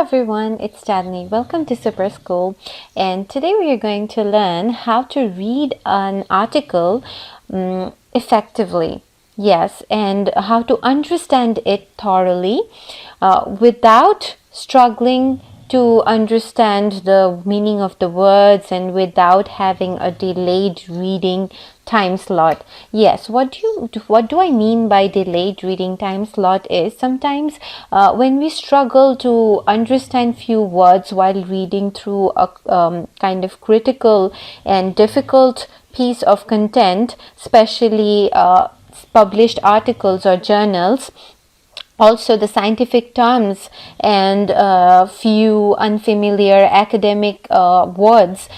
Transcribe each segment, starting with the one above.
everyone, it's Chandni. Welcome to Super School, and today we are going to learn how to read an article effectively. Yes, and how to understand it thoroughly without struggling to understand the meaning of the words and without having a delayed reading time slot. Yes, what do I mean by delayed reading time slot is sometimes when we struggle to understand few words while reading through a kind of critical and difficult piece of content, especially published articles or journals, also the scientific terms and few unfamiliar academic words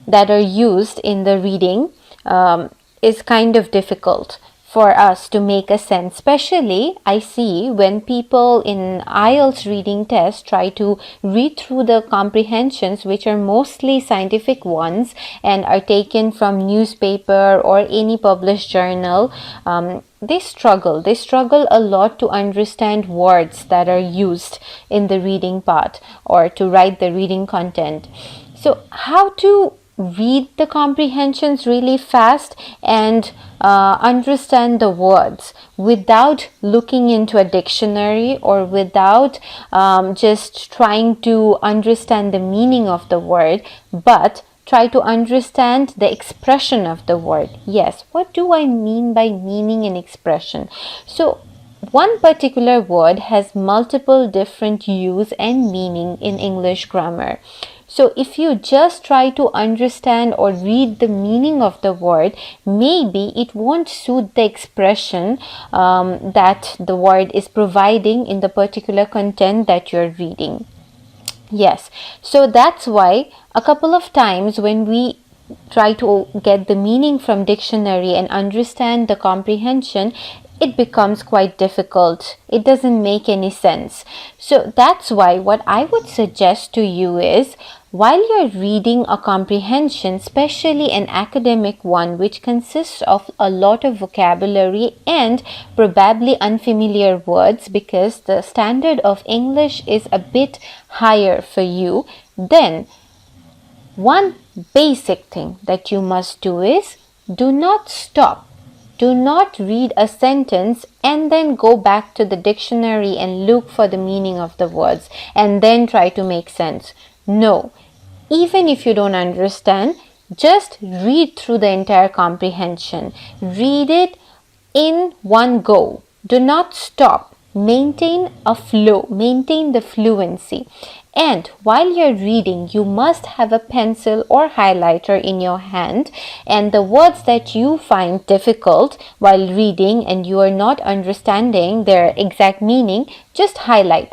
that are used in the reading is kind of difficult for us to make a sense. Especially I see when people in IELTS reading test try to read through the comprehensions, which are mostly scientific ones and are taken from newspaper or any published journal. They struggle a lot to understand words that are used in the reading part or to write the reading content. So how to read the comprehensions really fast and understand the words without looking into a dictionary or without just trying to understand the meaning of the word, but try to understand the expression of the word. Yes, what do I mean by meaning and expression? So one particular word has multiple different use and meaning in English grammar. So if you just try to understand or read the meaning of the word, maybe it won't suit the expression that the word is providing in the particular content that you're reading. Yes, so that's why a couple of times when we try to get the meaning from dictionary and understand the comprehension, it becomes quite difficult. It doesn't make any sense. So that's why what I would suggest to you is, while you're reading a comprehension, especially an academic one which consists of a lot of vocabulary and probably unfamiliar words, because the standard of English is a bit higher for you, then one basic thing that you must do is do not stop. Do not read a sentence and then go back to the dictionary and look for the meaning of the words and then try to make sense. No. Even if you don't understand, just read through the entire comprehension. Read it in one go. Do not stop. Maintain a flow. Maintain the fluency. And while you're reading, you must have a pencil or highlighter in your hand, and the words that you find difficult while reading and you are not understanding their exact meaning, just highlight.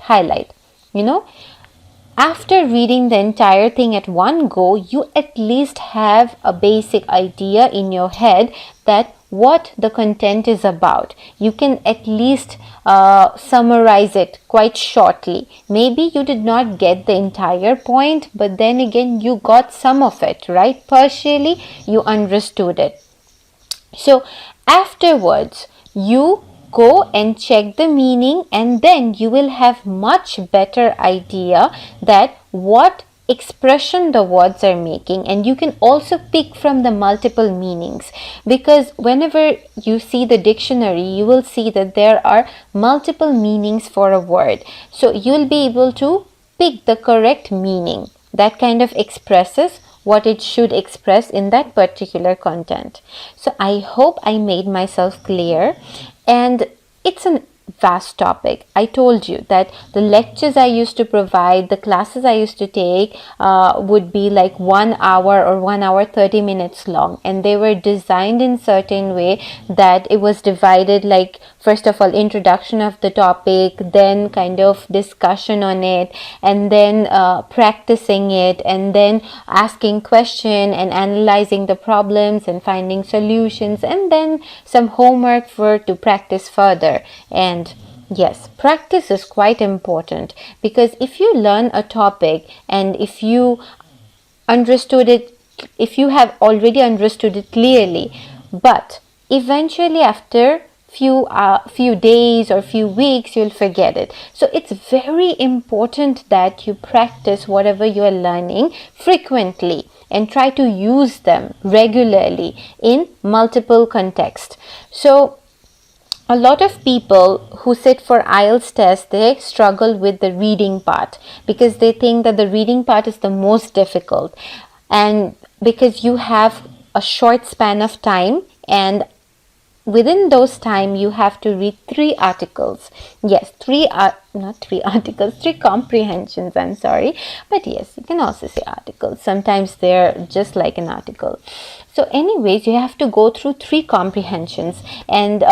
After reading the entire thing at one go, you at least have a basic idea in your head that what the content is about. You can at least summarize it quite shortly. Maybe you did not get the entire point, but then again you got some of it, right? Partially you understood it. So afterwards you go and check the meaning, and then you will have much better idea that what expression the words are making, and you can also pick from the multiple meanings, because whenever you see the dictionary you will see that there are multiple meanings for a word, so you'll be able to pick the correct meaning that kind of expresses what it should express in that particular content. So I hope I made myself clear, and it's a vast topic. I told you that the lectures I used to provide, the classes I used to take would be like 1 hour or 1 hour 30 minutes long, and they were designed in certain way that it was divided, like first of all introduction of the topic, then kind of discussion on it, and then practicing it, and then asking question and analyzing the problems and finding solutions, and then some homework for to practice further. And yes, practice is quite important, because if you learn a topic and if you understood it, if you have already understood it clearly, but eventually after few days or few weeks, you'll forget it. So it's very important that you practice whatever you are learning frequently and try to use them regularly in multiple contexts. So a lot of people who sit for IELTS test, they struggle with the reading part because they think that the reading part is the most difficult, and because you have a short span of time, and within those time you have to read 3 articles. Yes, not 3 articles, 3 comprehensions, I'm sorry, but yes, you can also say articles. Sometimes they're just like an article. So anyways, you have to go through 3 comprehensions, and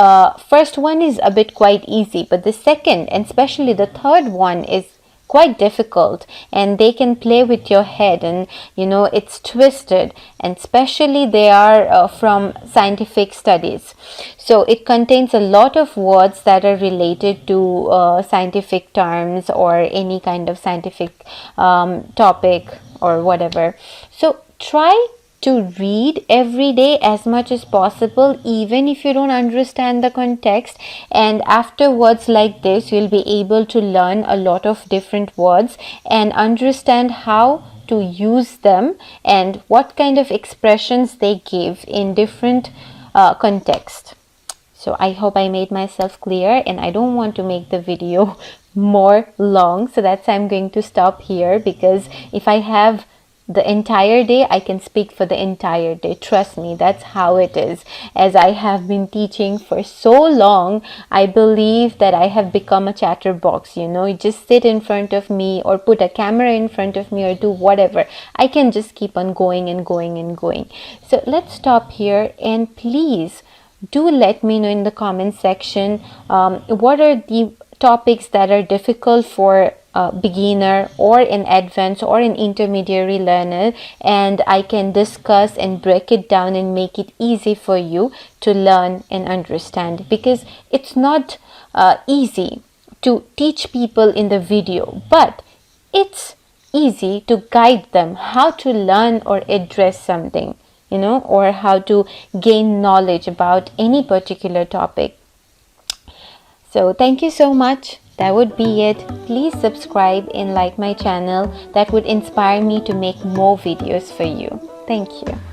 first one is a bit quite easy, but the second and especially the third one is quite difficult, and they can play with your head, and it's twisted, and especially they are from scientific studies. So it contains a lot of words that are related to scientific terms or any kind of scientific topic or whatever. So try to read every day as much as possible, even if you don't understand the context, and after words like this you'll be able to learn a lot of different words and understand how to use them and what kind of expressions they give in different contexts. So I hope I made myself clear, and I don't want to make the video more long, so that's why I'm going to stop here, because if I have the entire day, I can speak for the entire day. Trust me, that's how it is. As I have been teaching for so long, I believe that I have become a chatterbox. You just sit in front of me or put a camera in front of me or do whatever. I can just keep on going and going and going. So let's stop here, and please do let me know in the comment section what are the topics that are difficult for beginner or an advanced or an intermediary learner, and I can discuss and break it down and make it easy for you to learn and understand, because it's not easy to teach people in the video, but it's easy to guide them how to learn or address something, or how to gain knowledge about any particular topic. So thank you so much. That would be it. Please subscribe and like my channel. That would inspire me to make more videos for you. Thank you.